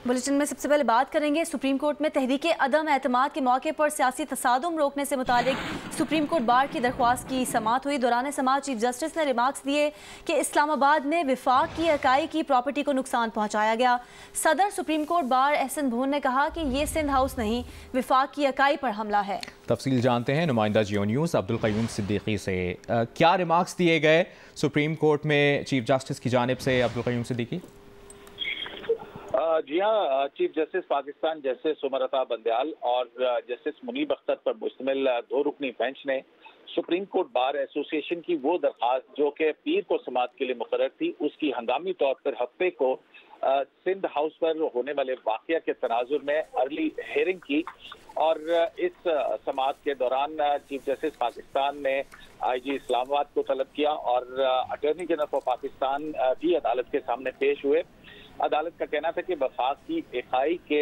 Bulletin में सबसे पहले बात करेंगे सुप्रीम कोर्ट में तहरीके अदम एतमाद के मौके पर सियासी तसादुम रोकने से मुतालिक सुप्रीम कोर्ट बार की दरख्वास्त की समाअत हुई। दौरान समाअत चीफ जस्टिस ने रिमार्क्स दिए कि इस्लामाबाद में विफाक की इकाई की प्रॉपर्टी को नुकसान पहुंचाया गया। सदर सुप्रीम कोर्ट बार एहसन भून ने कहा कि ये सिंध हाउस नहीं, विफाक की इकाई पर हमला है। तफसील जानते हैं नुमाइंदा जियो न्यूज़ अब्दुल क़य्यूम सिद्दीकी से। क्या रिमार्क्स दिए गए सुप्रीम कोर्ट में चीफ जस्टिस की जानिब से अब्दुल क़य्यूम सिद्दीकी? जी हाँ, chief justice Pakistan justice Umar Ata Bandial और जस्टिस मुनीब अख्तर पर मुश्तमिल 2 रुकनी बेंच ने सुप्रीम कोर्ट बार एसोसिएशन की वो दरखास्त जो कि पीर को समाअत के लिए मुकर्रर थी, उसकी हंगामी तौर पर हफ्ते को सिंध हाउस पर होने वाले वाक़या के तनाजुर में अर्ली हेयरिंग की। और इस समाअत के दौरान चीफ जस्टिस पाकिस्तान ने IG इस्लामाबाद को तलब किया और अटॉर्नी जनरल ऑफ पाकिस्तान भी अदालत के सामने पेश हुए। अदालत का कहना था कि वफाक की इकाई के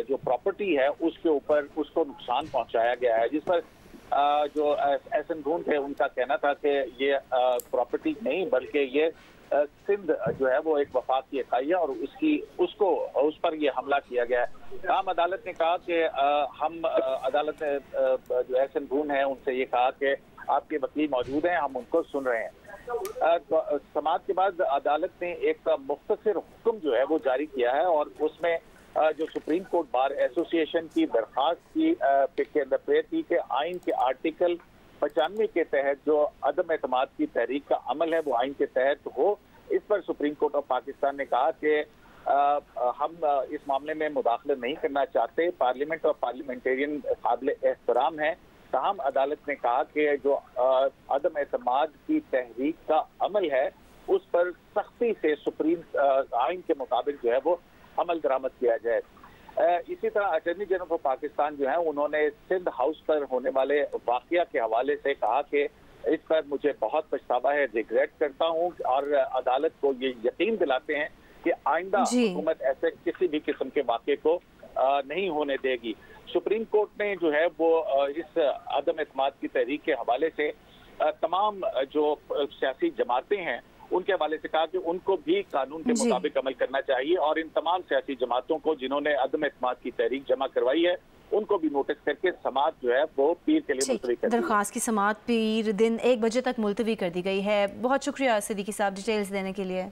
जो प्रॉपर्टी है उसके ऊपर उसको नुकसान पहुंचाया गया है, जिस पर जो एहसन भून थे उनका कहना था कि ये प्रॉपर्टी नहीं बल्कि ये सिंध जो है वो एक वफाक की इकाई है और उस पर ये हमला किया गया है। काम अदालत ने कहा कि हम अदालत ने जो एहसन भून है उनसे ये कहा कि आपके वकील मौजूद हैं, हम उनको सुन रहे हैं। समाअत के बाद अदालत ने एक मुख्तसर हुक्म जो है वो जारी किया है और उसमें जो सुप्रीम कोर्ट बार एसोसिएशन की दरखास्त की के अंदर थी कि आइन के आर्टिकल 95 के तहत जो अदम एतमाद की तहरीक का अमल है वो आइन के तहत हो। इस पर सुप्रीम कोर्ट ऑफ पाकिस्तान ने कहा कि हम इस मामले में मुदाखलत नहीं करना चाहते, पार्लियामेंट और पार्लियामेंटेरियन काबिल एहतराम है। ताहम अदालत ने कहा कि जो अदम एतमाद की तहरीक का अमल है उस पर सख्ती से सुप्रीम आइन के मुताबिक जो है वो अमल दरामद किया जाए। इसी तरह अटॉर्नी जनरल ऑफ पाकिस्तान जो है उन्होंने सिंध हाउस पर होने वाले वाक़या के हवाले से कहा कि इस पर मुझे बहुत पछतावा है, रिग्रेट करता हूँ और अदालत को ये यकीन दिलाते हैं कि आइंदा हुकूमत ऐसे किसी भी किस्म के वाक़े को नहीं होने देगी। सुप्रीम कोर्ट ने जो है वो इस अदम एतमाद की तहरीक के हवाले से तमाम जो सियासी जमातें हैं उनके हवाले से कहा कि उनको भी कानून के मुताबिक अमल करना चाहिए और इन तमाम सियासी जमातों को जिन्होंने अदम एतमाद की तहरीक जमा करवाई है उनको भी नोटिस करके समाअत जो है वो पीर के लिए मुलतवी कर दी। दरख्वास्त की समाअत पीर दिन 1 बजे तक मुलतवी कर दी गई है। बहुत शुक्रिया सिद्दीकी साहब डिटेल्स देने के लिए।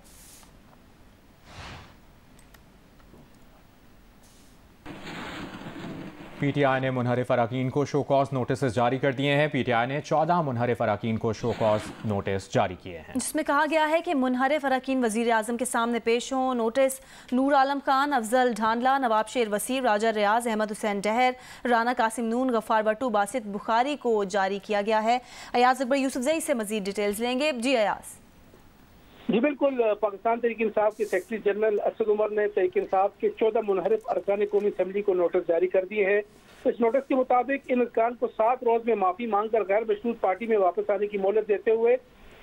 PTI ने मुनहरिफ अराकीन को शो कॉज नोटिस जारी कर दिए हैं। PTI ने 14 मुनहरिफ अराकीन को शो कॉज नोटिस जारी किए हैं, जिसमें कहा गया है कि मुनहरिफ अराकीन वजीर आजम के सामने पेश हों। नोटिस नूर आलम खान, अफजल ढांडला, नवाब शेर वसीर, राजा रियाज, अहमद हुसैन डहर, राना कासिम नून, गफ्फार भट्टू, बासित बुखारी को जारी किया गया है। अयाज अकबर यूसुफजई से मजीद डिटेल्स लेंगे। जी अयाज। जी बिल्कुल, पाकिस्तान तहरीक इंसाफ के सेक्रेटरी जनरल असद उमर ने तहरीक इंसाफ के 14 मुनहरिफ अरकान कौमी असम्बली को नोटिस जारी कर दिए हैं। इस नोटिस के मुताबिक इन अरकान को 7 रोज में माफी मांगकर गैर मशरूत पार्टी में वापस आने की मोहलत देते हुए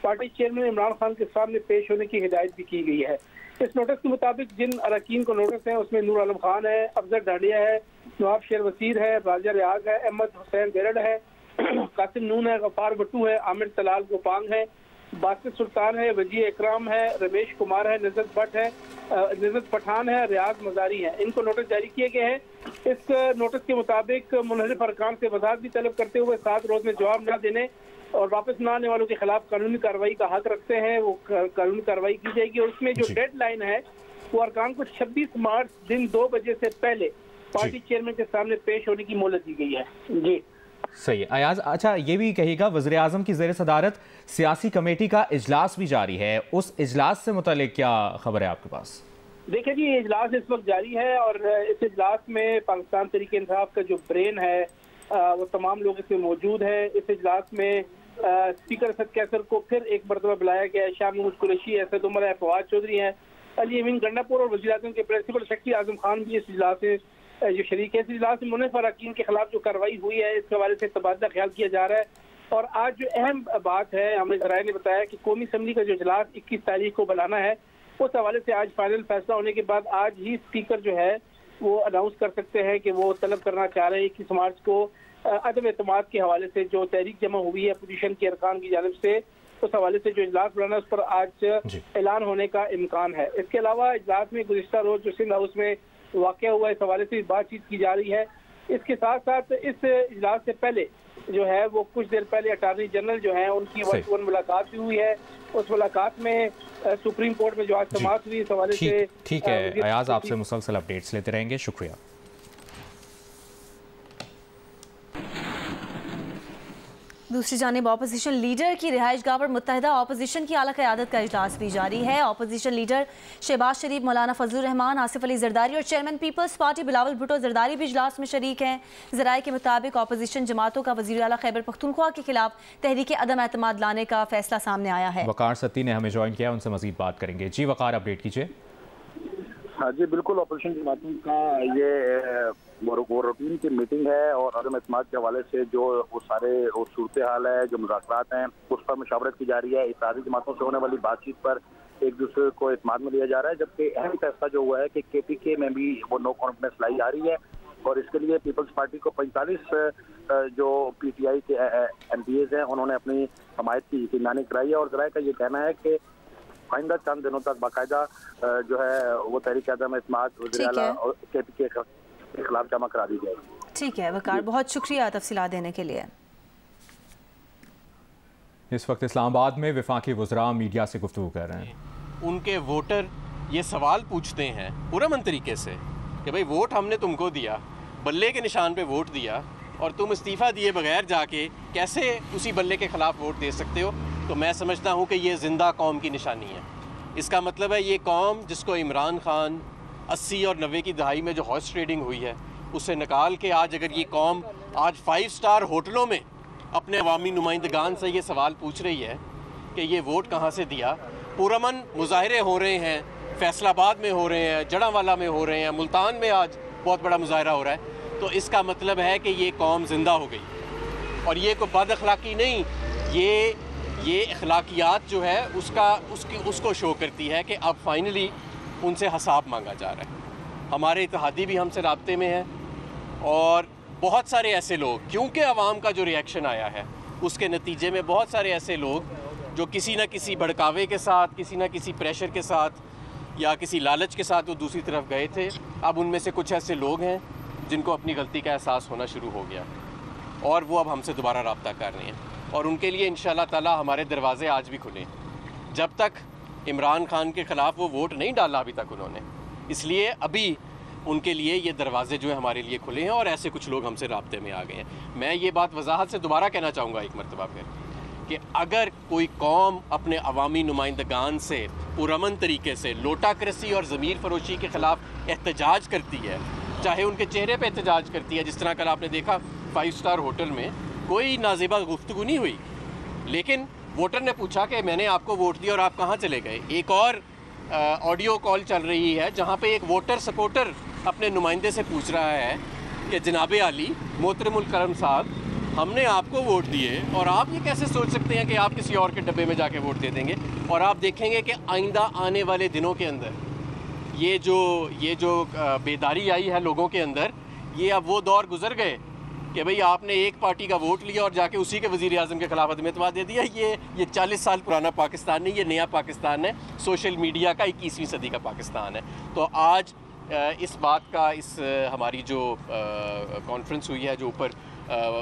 पार्टी चेयरमैन इमरान खान के सामने पेश होने की हिदायत भी की गई है। इस नोटिस के मुताबिक जिन अरकान को नोटिस है उसमें नूर आलम खान है, अफजल ढांडिया है, नवाब शेर वसीर है, राजा रियाज है, अहमद हुसैन देरड़ है, कासिम नून है, गफ्फार भट्टू है, आमिर तलाल गोपांग है, बासित सुल्तान है, वजी इकराम है, रमेश कुमार है, नजरत भट्ट है, नजरत पठान है, रियाज मजारी है। इनको नोटिस जारी किए गए हैं। इस नोटिस के मुताबिक मुनहरिफ अरकान से वजाहत भी तलब करते हुए 7 रोज में जवाब न देने और वापस न आने वालों के खिलाफ कानूनी कार्रवाई का हक रखते हैं। वो कानूनी कार्रवाई की जाएगी और उसमें जो डेडलाइन है वो अरकान को 26 मार्च दिन 2 बजे से पहले पार्टी चेयरमैन के सामने पेश होने की मोहलत दी गई है। जी सही है अयाज। अच्छा, ये भी कहिएगा वज़ीर आज़म की ज़ेर सदारत सियासी कमेटी का इजलास भी जारी है, उस इजलास से मुतालिक क्या खबर है आपके पास? देखिए जी, ये इजलास इस वक्त जारी है और इस इजलास में पाकिस्तान तहरीक इंसाफ का जो ब्रेन है वो तमाम लोग इसमें मौजूद है। इस इजलास में स्पीकर असद कैसर को फिर एक मरतबा बुलाया गया है। शाह महमूद कुरैशी, असद उमर है, फवाद चौधरी हैं, अली अमीन गंडापुर और वज़ीर आज़म के प्रिंसिपल सेक्रेटरी आजम खान भी इस इजलास में जो शरीक है। इस इजलास में मुनहरिफ अरकान के खिलाफ जो कार्रवाई हुई है इसके हवाले से तबादला ख्याल किया जा रहा है। और आज जो अहम बात है, हमें ज़राए ने बताया कि कौमी असम्बली का जो इजलास 21 तारीख को बुलाना है, उस हवाले से आज फाइनल फैसला होने के बाद आज ही स्पीकर जो है वो अनाउंस कर सकते हैं कि वो तलब करना चाह रहे हैं 21 मार्च को अदम एतमाद के हवाले से जो तहरीक जमा हुई है अपोजिशन के अरकान की जानिब से, उस हवाले से जो इजलास बुलाना है उस पर आज ऐलान होने का इम्कान है। इसके अलावा इजलास में गुज़िश्ता रोज जो सिंध हाउस में वाक़या हुआ, इस हवाले से बातचीत की जा रही है। इसके साथ साथ इस इजलास से पहले जो है वो कुछ देर पहले अटॉर्नी जनरल जो है उनकी वन मुलाकात भी हुई है। उस मुलाकात में सुप्रीम कोर्ट में जो आज समाअत हुई इस हवाले से। ठीक है अयाज, आपसे मुसलसल अपडेट्स लेते रहेंगे, शुक्रिया। दूसरी जानिब अपोजिशन लीडर की रिहाइशगाह पर मुत्तहिदा अपोजिशन की आला क़यादत का इजलास भी जारी है। अपोजिशन लीडर शहबाज शरीफ, मौलाना फजलुर रहमान, आसिफ अली जरदारी और चेयरमैन पीपल्स पार्टी बिलावल भुट्टो जरदारी भी इजलास में शरीक हैं। ज़राए के मुताबिक अपोजिशन जमातों का वज़ीर आला खैबर पख्तूनख्वा के खिलाफ तहरीक अदम एतमाद लाने का फैसला सामने आया है। वकार सत्ती ने हमें ज्वाइन किया, उनसे मजीद बात करेंगे। जी वकार, अपडेट कीजिए। हाँ जी बिल्कुल, ऑपरेशन जमातों का ये वो रूटीन की मीटिंग है और अदम एतमाद के हवाले से जो वो सारे सूरत हाल है, जो मुज़ाकरात हैं, उस पर मशावरत की जा रही है। इत्तेहादी जमातों से होने वाली बातचीत पर एक दूसरे को एतमाद में लिया जा रहा है। जबकि अहम फैसला जो हुआ है कि KPK में भी वो नो कॉन्फिडेंस लाई जा रही है और इसके लिए पीपल्स पार्टी को 45 जो PTI के MPAs हैं उन्होंने अपनी हमायत की यकीनदानी कराई है। और ज़राए का ये कहना है कि आइंदा चंद दिनों तक बाकायदा जो है वो तहरीक अदम एतमाद वज़ीर आला और KPK के खिलाफ जमा करा दी जाएगी। ठीक है वकार, बहुत शुक्रिया तफसीलात देने के लिए। इस वक्त इस्लामाबाद में वफाकी वज़रा मीडिया से गुफ्तगू कर रहे हैं। उनके वोटर ये सवाल पूछते हैं पुरअमन तरीके से कि भाई वोट हमने तुमको दिया, बल्ले के निशान पे वोट दिया और तुम इस्तीफ़ा दिए बगैर जाके कैसे उसी बल्ले के ख़िलाफ़ वोट दे सकते हो। तो मैं समझता हूँ कि ये ज़िंदा कौम की निशानी है। इसका मतलब है ये कौम जिसको इमरान खान 80 और 90 की दहाई में जो हॉर्स ट्रेडिंग हुई है उसे निकाल के आज अगर ये कौम आज 5 स्टार होटलों में अपने अवामी नुमाइंदगान से ये सवाल पूछ रही है कि ये वोट कहाँ से दिया। पुरअमन मुजाहरे हो रहे हैं, फैसलाबाद में हो रहे हैं, जड़ांवाला में हो रहे हैं, मुल्तान में आज बहुत बड़ा मुजाहरा हो रहा है। तो इसका मतलब है कि ये कौम ज़िंदा हो गई और ये कोई बद अखलाकी नहीं, ये अखलाकियात जो है उसको शो करती है कि अब फाइनली उनसे हिसाब मांगा जा रहा है। हमारे इत्तेहादी भी हमसे राब्ते में हैं और बहुत सारे ऐसे लोग, क्योंकि आवाम का जो रिएक्शन आया है उसके नतीजे में बहुत सारे ऐसे लोग जो किसी न किसी भड़कावे के साथ, किसी न किसी प्रेशर के साथ या किसी लालच के साथ वो दूसरी तरफ गए थे, अब उनमें से कुछ ऐसे लोग हैं जिनको अपनी गलती का एहसास होना शुरू हो गया और वो अब हमसे दोबारा रब्ता कर रहे हैं और उनके लिए इंशाअल्लाह ताला हमारे दरवाज़े आज भी खुले। जब तक इमरान खान के ख़िलाफ़ वो वोट नहीं डाला अभी तक उन्होंने, इसलिए अभी उनके लिए ये दरवाज़े जो है हमारे लिए खुले हैं और ऐसे कुछ लोग हमसे राब्ते में आ गए हैं। मैं ये बात वजाहत से दोबारा कहना चाहूँगा एक मरतबा फिर कि अगर कोई कौम अपने अवामी नुमाइंदगान से पुरअमन तरीके से लोटाक्रसी और ज़मीर फरोशी के ख़िलाफ़ एहतजाज करती है, चाहे उनके चेहरे पे एहतजाज करती है, जिस तरह कल आपने देखा 5 स्टार होटल में कोई नाज़ेबा गुफ्तगू नहीं हुई, लेकिन वोटर ने पूछा कि मैंने आपको वोट दिया और आप कहाँ चले गए। एक और ऑडियो कॉल चल रही है जहाँ पे एक वोटर सपोर्टर अपने नुमाइंदे से पूछ रहा है कि जनाबे आली मोहतरमुल करम साहब, हमने आपको वोट दिए और आप ये कैसे सोच सकते हैं कि आप किसी और के डब्बे में जाके वोट दे देंगे। और आप देखेंगे कि आइंदा आने वाले दिनों के अंदर ये जो बेदारी आई है लोगों के अंदर, ये अब वो दौर गुजर गए कि भाई आपने एक पार्टी का वोट लिया और जाके उसी के वज़ीर आज़म के ख़िलाफ़ अदम एतमाद दे दिया। ये 40 साल पुराना पाकिस्तान नहीं, ये नया पाकिस्तान है, सोशल मीडिया का 21वीं सदी का पाकिस्तान है। तो आज इस बात का हमारी जो कॉन्फ्रेंस हुई है जो ऊपर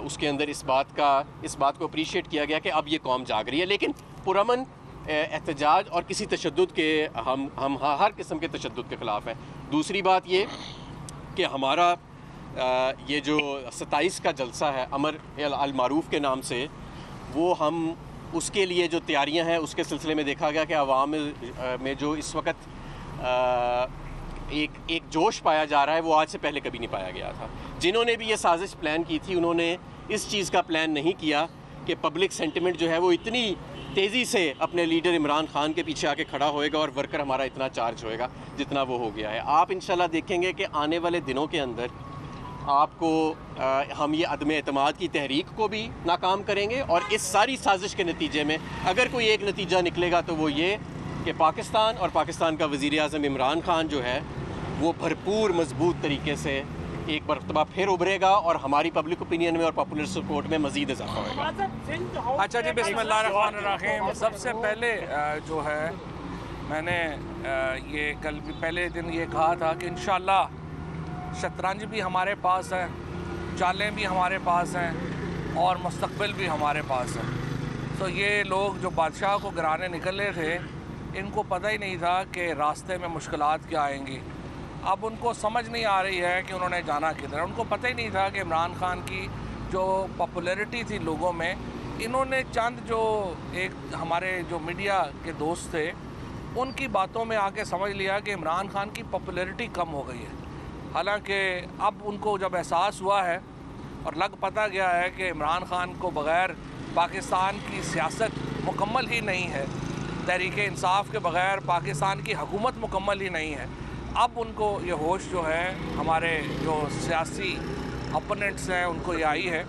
उसके अंदर इस बात को अप्रीशिएट किया गया कि अब ये कौम जाग रही है। लेकिन पुरअमन एहतजाज और किसी तशद्दुद के हम हर किस्म के तशद्दुद के ख़िलाफ़ हैं। दूसरी बात ये कि हमारा ये जो 27 का जलसा है अमर अल मारूफ के नाम से, वो हम उसके लिए जो तैयारियां हैं उसके सिलसिले में देखा गया कि आवाम में जो इस वक्त एक जोश पाया जा रहा है वो आज से पहले कभी नहीं पाया गया था। जिन्होंने भी ये साजिश प्लान की थी उन्होंने इस चीज़ का प्लान नहीं किया कि पब्लिक सेंटिमेंट जो है वो इतनी तेज़ी से अपने लीडर इमरान खान के पीछे आके खड़ा होएगा और वर्कर हमारा इतना चार्ज होएगा जितना वो हो गया है। आप इंशाल्लाह देखेंगे कि आने वाले दिनों के अंदर आपको हम ये अदम एतमाद की तहरीक को भी नाकाम करेंगे और इस सारी साजिश के नतीजे में अगर कोई एक नतीजा निकलेगा तो वो ये कि पाकिस्तान और पाकिस्तान का वज़ीर आज़म इमरान खान जो है वो भरपूर मजबूत तरीके से एक मरतबा फिर उभरेगा और हमारी पब्लिक ओपिनियन में और पॉपुलर सपोर्ट में मज़ीद इजाफा होगा। अच्छा जी, बिस्मिल्लाहिर्रहमानिर्रहीम। सबसे पहले जो है मैंने ये कल भी पहले दिन ये कहा था कि इंशाअल्लाह शतरंज भी हमारे पास है, चालें भी हमारे पास हैं और मुस्तक़बिल भी हमारे पास है। तो ये लोग जो बादशाह को गिराने निकले थे, इनको पता ही नहीं था कि रास्ते में मुश्किलात क्या आएंगी। अब उनको समझ नहीं आ रही है कि उन्होंने जाना किधर। उनको पता ही नहीं था कि इमरान खान की जो पॉपुलैरिटी थी लोगों में, इन्होंने चंद जो एक हमारे जो मीडिया के दोस्त थे उनकी बातों में आके समझ लिया कि इमरान खान की पॉपुलैरिटी कम हो गई है। हालांकि अब उनको जब एहसास हुआ है और लग पता गया है कि इमरान खान को बग़ैर पाकिस्तान की सियासत मुकम्मल ही नहीं है, तहरीक इंसाफ के बग़ैर पाकिस्तान की हुकूमत मुकम्मल ही नहीं है, अब उनको ये होश जो है हमारे जो सियासी अपोनेंट्स हैं उनको ये आई है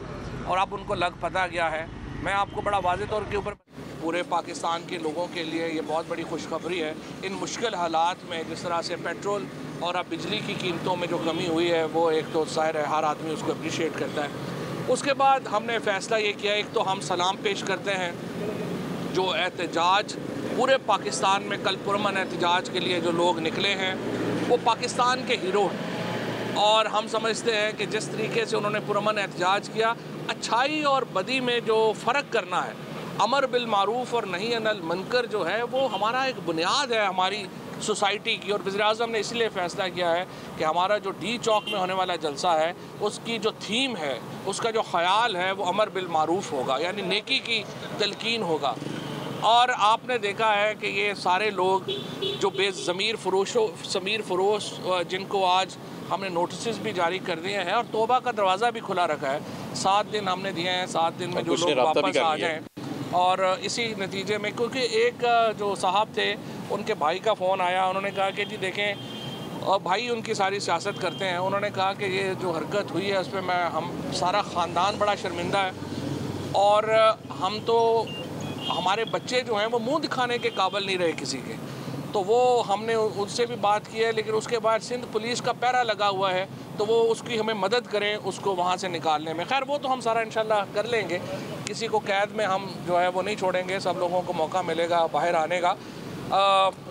और अब उनको लग पता गया है। मैं आपको बड़ा वाज़ेह तौर के ऊपर पूरे पाकिस्तान के लोगों के लिए ये बहुत बड़ी खुशखबरी है। इन मुश्किल हालात में जिस तरह से पेट्रोल और अब बिजली की कीमतों में जो कमी हुई है वो एक तो ज़ाहिर है हर आदमी उसको अप्रिशिएट करता है। उसके बाद हमने फ़ैसला ये किया, एक तो हम सलाम पेश करते हैं जो एहतजाज पूरे पाकिस्तान में कल पुरअमन एहतजाज के लिए जो लोग निकले हैं वो पाकिस्तान के हीरो हैं और हम समझते हैं कि जिस तरीके से उन्होंने पुरअमन एहतजाज किया, अच्छाई और बदी में जो फ़र्क करना है, अमर बिल मारूफ और नही अनिल मुनकर जो है वो हमारा एक बुनियाद है हमारी सोसाइटी की। और वज़ीर-ए-आज़म ने इसलिए फ़ैसला किया है कि हमारा जो डी चौक में होने वाला जलसा है उसकी जो थीम है, उसका जो ख़याल है वो अमर बिल मारूफ होगा, यानी नेकी की तलकीन होगा। और आपने देखा है कि ये सारे लोग जो बेज़मीर फ़रोश जिनको आज हमने नोटिस भी जारी कर दिए हैं और तौबा का दरवाज़ा भी खुला रखा है, 7 दिन हमने दिए हैं, 7 दिन में जो लोग वापस आ जाएँ। और इसी नतीजे में क्योंकि एक जो साहब थे उनके भाई का फ़ोन आया, उन्होंने कहा कि जी देखें, और भाई उनकी सारी सियासत करते हैं, उन्होंने कहा कि ये जो हरकत हुई है उस पर हम सारा ख़ानदान बड़ा शर्मिंदा है और हम तो हमारे बच्चे जो हैं वो मुंह दिखाने के काबिल नहीं रहे किसी के। तो वो हमने उनसे भी बात की है, लेकिन उसके बाद सिंध पुलिस का पैरा लगा हुआ है तो वो उसकी हमें मदद करें उसको वहाँ से निकालने में। खैर वो तो हम सारा इंशाल्लाह कर लेंगे, किसी को कैद में हम जो है वो नहीं छोड़ेंगे, सब लोगों को मौका मिलेगा बाहर आने का।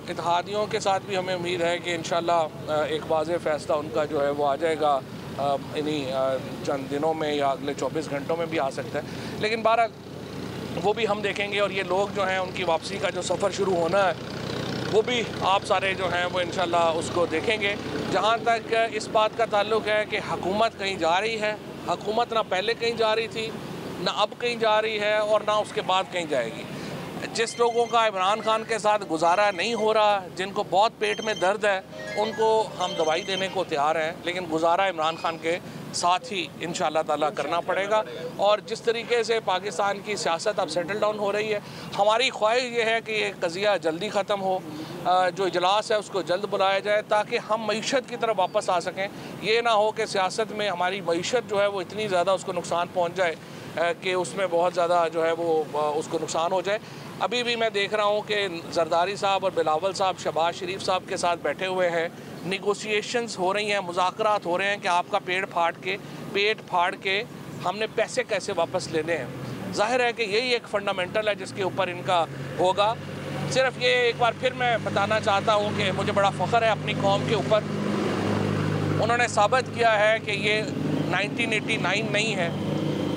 इत्तेहादियों के साथ भी हमें उम्मीद है कि इंशाल्लाह एक वाज़ेह फ़ैसला उनका जो है वो आ जाएगा इन्हीं चंद दिनों में या अगले 24 घंटों में भी आ सकता है, लेकिन बहरहाल वो भी हम देखेंगे। और ये लोग जो हैं उनकी वापसी का जो सफ़र शुरू होना है वो भी आप सारे जो हैं वो इंशाल्लाह उसको देखेंगे। जहाँ तक इस बात का ताल्लुक़ है कि हुकूमत कहीं जा रही है, हुकूमत ना पहले कहीं जा रही थी, ना अब कहीं जा रही है और ना उसके बाद कहीं जाएगी। जिस लोगों का इमरान खान के साथ गुजारा नहीं हो रहा, जिनको बहुत पेट में दर्द है, उनको हम दवाई देने को तैयार हैं, लेकिन गुजारा इमरान खान के साथ ही इंशाअल्लाह ताला करना पड़ेगा। और जिस तरीके से पाकिस्तान की सियासत अब सेटल डाउन हो रही है, हमारी ख्वाहिश ये है कि ये कज़िया जल्दी ख़त्म हो, जो इजलास है उसको जल्द बुलाया जाए ताकि हम मईशत की तरफ वापस आ सकें। ये ना हो कि सियासत में हमारी मईशत जो है वो इतनी ज़्यादा उसको नुकसान पहुँच जाए कि उसमें बहुत ज़्यादा जो है वो उसको नुकसान हो जाए। अभी भी मैं देख रहा हूँ कि जरदारी साहब और बिलावल साहब शहबाज शरीफ साहब के साथ बैठे हुए हैं, निगोशिएशंस हो रही हैं, मुज़ाकरात हो रहे हैं कि आपका पेट फाड़ के हमने पैसे कैसे वापस लेने हैं। जाहिर है कि यही एक फंडामेंटल है जिसके ऊपर इनका होगा। सिर्फ ये एक बार फिर मैं बताना चाहता हूँ कि मुझे बड़ा फ़ख्र है अपनी कौम के ऊपर। उन्होंने साबित किया है कि ये 1989 नहीं है,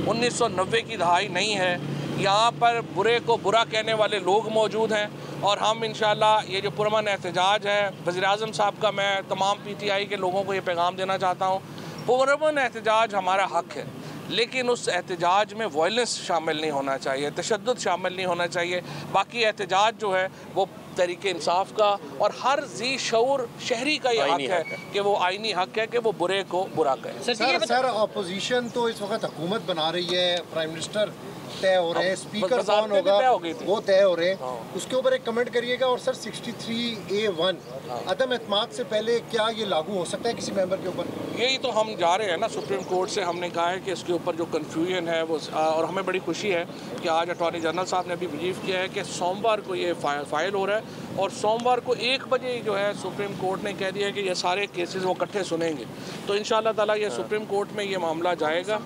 1990 की दहाई नहीं है। यहाँ पर बुरे को बुरा कहने वाले लोग मौजूद हैं और हम इंशाल्लाह ये जो पुरअमन एहतजाज है, वज़ीर-ए-आज़म साहब का मैं तमाम PTI के लोगों को ये पैगाम देना चाहता हूँ, पुरअमन एहतजाज हमारा हक है, लेकिन उस एहतजाज में वायलेंस शामिल नहीं होना चाहिए, तशद्दुद शामिल नहीं होना चाहिए। बाकी एहतजाज जो है वो तहरीक इंसाफ का और हर जी शऊर शहरी का ये हक है कि वो आईनी हक है कि वो बुरे को बुरा कहे। सर अपोजिशन तो इस वक्त हुकूमत बना रही है, प्राइम मिनिस्टर तय हो रहे हैं, स्पीकर कौन होगा वो तय हो रहे हैं, उसके ऊपर एक कमेंट करिएगा। और सर 63A1 अदम एतमाद से पहले क्या ये लागू हो सकता है किसी मेंबर के ऊपर? यही तो हम जा रहे हैं ना सुप्रीम कोर्ट से, हमने कहा है कि इसके ऊपर जो कन्फ्यूजन है वो, और हमें बड़ी खुशी है कि आज अटॉर्नी जनरल साहब ने भी ब्रीफ किया है कि सोमवार को ये फाइल हो रहा है और सोमवार को 1 बजे जो है सुप्रीम कोर्ट ने कह दिया कि ये सारे केसेस वो इकट्ठे सुनेंगे, तो इंशाअल्लाह ताला ये सुप्रीम कोर्ट में ये मामला जाएगा।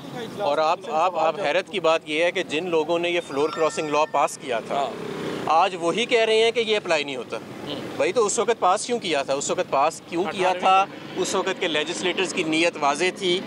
और आप हैरत की बात ये है कि जिन लोगों ने ये फ्लोर क्रॉसिंग लॉ पास किया था आज वही कह रहे हैं कि ये अप्लाई नहीं होता। भाई तो उस वक्त पास क्यों किया था? उस वक्त पास क्यों किया था? उस वक्त के लेजिस्लेटर्स की नीयत वाज़ेह थी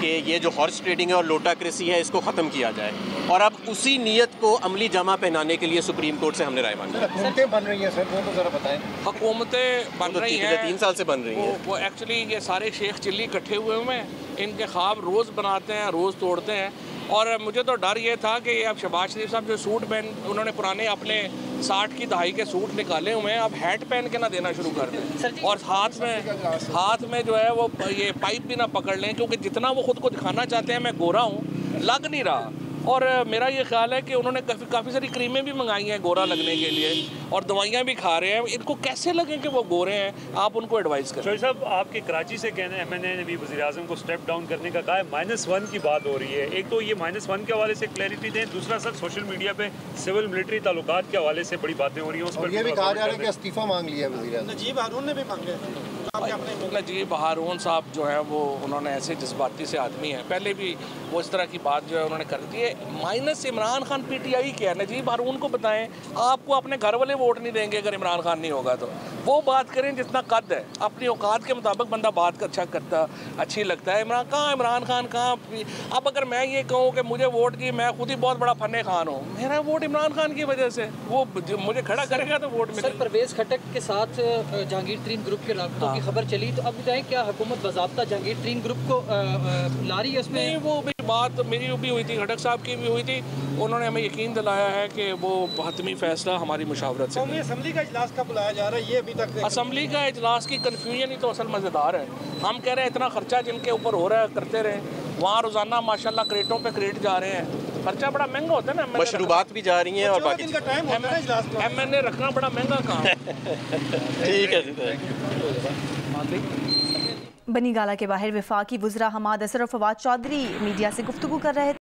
कि ये जो हॉर्स ट्रेडिंग है और लोटाक्रेसी है इसको ख़त्म किया जाए, और अब उसी नीयत को अमली जामा पहनाने के लिए सुप्रीम कोर्ट से हमने राय मांगी। हुकूमतें बन रही हैं सर, वो तो ज़रा बताएं। हुकूमतें बन रही हैं, 3 साल से बन रही हैं। वो एक्चुअली ये सारे शेख चिल्ली इकट्ठे हुए हुए हैं, इनके ख्वाब रोज़ बनाते हैं, रोज़ तोड़ते हैं। और मुझे तो डर ये था कि अब शहबाज शरीफ साहब जो सूट पहन, उन्होंने पुराने अपने 60 की दहाई के सूट निकाले हुए हैं, अब हैट पहन के ना देना शुरू कर दें, और हाथ में जो है वो ये पाइप भी ना पकड़ लें, क्योंकि जितना वो खुद को दिखाना चाहते हैं मैं गोरा हूँ, लग नहीं रहा। और मेरा ये ख्याल है कि उन्होंने काफ़ी सारी क्रीमें भी मंगाई हैं गोरा लगने के लिए, और दवाइयाँ भी खा रहे हैं। इनको कैसे लगे कि वो गोरे हैं, आप उनको एडवाइस करें। शोएब साहब, आपके कराची से कहना है MNA ने भी वज़ीर-ए-आज़म को स्टेप डाउन करने का कहा है, -1 की बात हो रही है। एक तो ये -1 के हवाले से क्लैरिटी दें, दूसरा सर सोशल मीडिया पे सिविल मिलिट्री ताल्लुकात के हवाले से बड़ी बातें हो रही हैं, उस पर ये भी कहा जा रहा है कि इस्तीफा मांग लिया वज़ीर-ए-आज़म। नजीब हारून ने भी मांगे। नजीब हारून साहब जो है वो उन्होंने ऐसे जज्बाती से आदमी हैं, पहले भी वो इस तरह की बात जो है उन्होंने कर दी है। माइनस इमरान खान PTI क्या है? नजीब हारून को बताएं, आपको अपने घर वाले वोट नहीं देंगे अगर इमरान खान नहीं होगा तो। वो बात करें जितना कद है, अपनी औकात के मुताबिक बंदा बात अच्छा करता, अच्छी लगता है। इमरान खान कहाँ? अब अगर मैं ये कहूँ कि मुझे वोट की, मैं खुद ही बहुत बड़ा फन्ने खान हूँ, मेरा वोट इमरान खान की वजह से, वो मुझे खड़ा करेगा तो वोट मिलेगा। सर, परवेज़ खटक के साथ जहांगीर तरीन ग्रुप के राब्तों की खबर चली, तो अब बताएं क्या हुकूमत बाज़ाब्ता जहांगीर तरीन ग्रुप को ला रही है उसमें? नहीं, वो भी बात मेरी भी हुई थी, खटक साहब की भी हुई थी। उन्होंने हमें यकीन दिलाया है कि वो हतमी फैसला हमारी मुशावरत से। असम्बली का इजलास का बुलाया जा रहा है, ये अभी तक असम्बली का इजलास की कन्फ्यूजन ही तो असल मज़ेदार है। हम कह रहे हैं इतना खर्चा जिनके ऊपर हो रहा है करते रहें, वहाँ रोज़ाना माशाल्लाह क्रेटों पे क्रेट जा रहे हैं, खर्चा बड़ा महंगा होता है ना। मशरूबात भी जा रही हैं और बाकी MNA रखना बड़ा महंगा काम है। ठीक है। बनी गाला के बाहर वफाकी वुज़रा हमाद असर और फवाद चौधरी मीडिया से गुफ्तगू कर रहे थे।